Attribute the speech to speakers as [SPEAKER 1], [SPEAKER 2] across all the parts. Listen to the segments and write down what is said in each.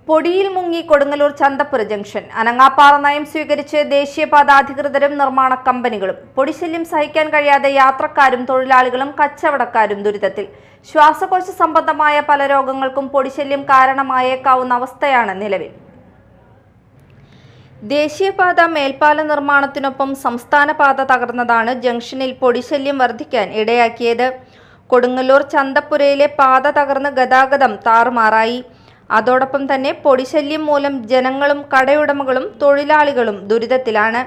[SPEAKER 1] പൊടിയിൽ മുങ്ങി കൊടുങ്ങല്ലൂർ ചന്തപ്പുര ജംഗ്ഷൻ. അനങ്ങാപ്പാറ നയം സ്വീകരിച്ച് ദേശീയപാത അധികൃതരും നിർമ്മാണ കമ്പനികളും. പൊടിശല്യം സഹിക്കാൻ കഴിയാതെ യാത്രക്കാരും തൊഴിലാളികളും കച്ചവടക്കാരും ദുരിതത്തിൽ. ശ്വാസകോശ സംബന്ധമായ പല രോഗങ്ങൾക്കും പൊടിശല്യം കാരണമായേക്കാവുന്ന അവസ്ഥയാണ് നിലവിൽ. ദേശീയപാത മേൽപ്പാല നിർമ്മാണത്തിനൊപ്പം സംസ്ഥാന പാത തകർന്നതാണ് ജംഗ്ഷനിൽ പൊടിശല്യം വർദ്ധിക്കാൻ ഇടയാക്കിയത്. കൊടുങ്ങല്ലൂർ ചന്തപ്പുരയിലെ പാത തകർന്ന് ഗതാഗതം താറുമാറായി. അതോടൊപ്പം തന്നെ പൊടിശല്യം മൂലം ജനങ്ങളും കടയുടമകളും തൊഴിലാളികളും ദുരിതത്തിലാണ്.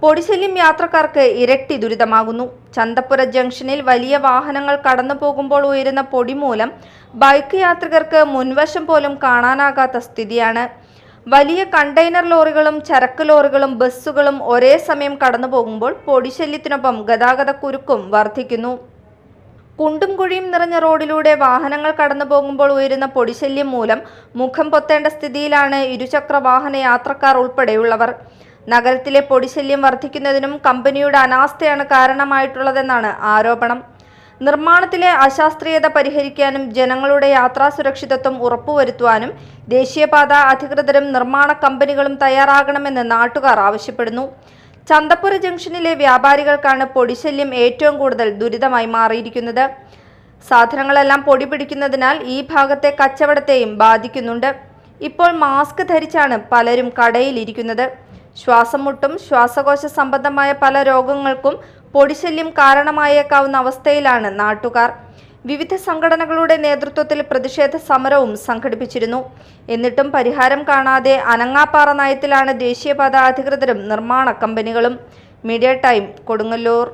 [SPEAKER 1] പൊടിശല്യം യാത്രക്കാർക്ക് ഇരട്ടി ദുരിതമാകുന്നു. ചന്തപ്പുര ജംഗ്ഷനിൽ വലിയ വാഹനങ്ങൾ കടന്നു പോകുമ്പോൾ ഉയരുന്ന പൊടി മൂലം ബൈക്ക് യാത്രികർക്ക് മുൻവശം പോലും കാണാനാകാത്ത സ്ഥിതിയാണ്. വലിയ കണ്ടെയ്നർ ലോറികളും ചരക്ക് ലോറികളും ബസ്സുകളും ഒരേ സമയം കടന്നു പോകുമ്പോൾ പൊടിശല്യത്തിനൊപ്പം ഗതാഗതക്കുരുക്കും വർദ്ധിക്കുന്നു. കുണ്ടും കുഴിയും നിറഞ്ഞ റോഡിലൂടെ വാഹനങ്ങൾ കടന്നു പോകുമ്പോൾ ഉയരുന്ന പൊടിശല്യം മൂലം മുഖം പൊത്തേണ്ട സ്ഥിതിയിലാണ് ഇരുചക്ര വാഹന യാത്രക്കാർ ഉൾപ്പെടെയുള്ളവർ. നഗരത്തിലെ പൊടിശല്യം വർദ്ധിക്കുന്നതിനും കമ്പനിയുടെ അനാസ്ഥയാണ് കാരണമായിട്ടുള്ളതെന്നാണ് ആരോപണം. നിർമ്മാണത്തിലെ അശാസ്ത്രീയത പരിഹരിക്കാനും ജനങ്ങളുടെ യാത്രാ സുരക്ഷിതത്വം ഉറപ്പുവരുത്തുവാനും ദേശീയപാത അധികൃതരും നിർമ്മാണ കമ്പനികളും തയ്യാറാകണമെന്ന് നാട്ടുകാർ ആവശ്യപ്പെടുന്നു. ചന്തപ്പുര ജംഗ്ഷനിലെ വ്യാപാരികൾക്കാണ് പൊടിശല്യം ഏറ്റവും കൂടുതൽ ദുരിതമായി മാറിയിരിക്കുന്നത്. സാധനങ്ങളെല്ലാം പൊടി പിടിക്കുന്നതിനാൽ ഈ ഭാഗത്തെ കച്ചവടത്തെയും ബാധിക്കുന്നുണ്ട്. ഇപ്പോൾ മാസ്ക് ധരിച്ചാണ് പലരും കടയിലിരിക്കുന്നത്. ശ്വാസം മുട്ടും ശ്വാസകോശ സംബന്ധമായ പല രോഗങ്ങൾക്കും പൊടിശല്യം കാരണമായേക്കാവുന്ന അവസ്ഥയിലാണ് നാട്ടുകാർ. വിവിധ സംഘടനകളുടെ നേതൃത്വത്തിൽ പ്രതിഷേധ സമരവും സംഘടിപ്പിച്ചിരുന്നു. എന്നിട്ടും പരിഹാരം കാണാതെ അനങ്ങാപ്പാറ നയത്തിലാണ് ദേശീയപാത അധികൃതരും നിർമ്മാണ കമ്പനികളും. Media time, Kodungallur.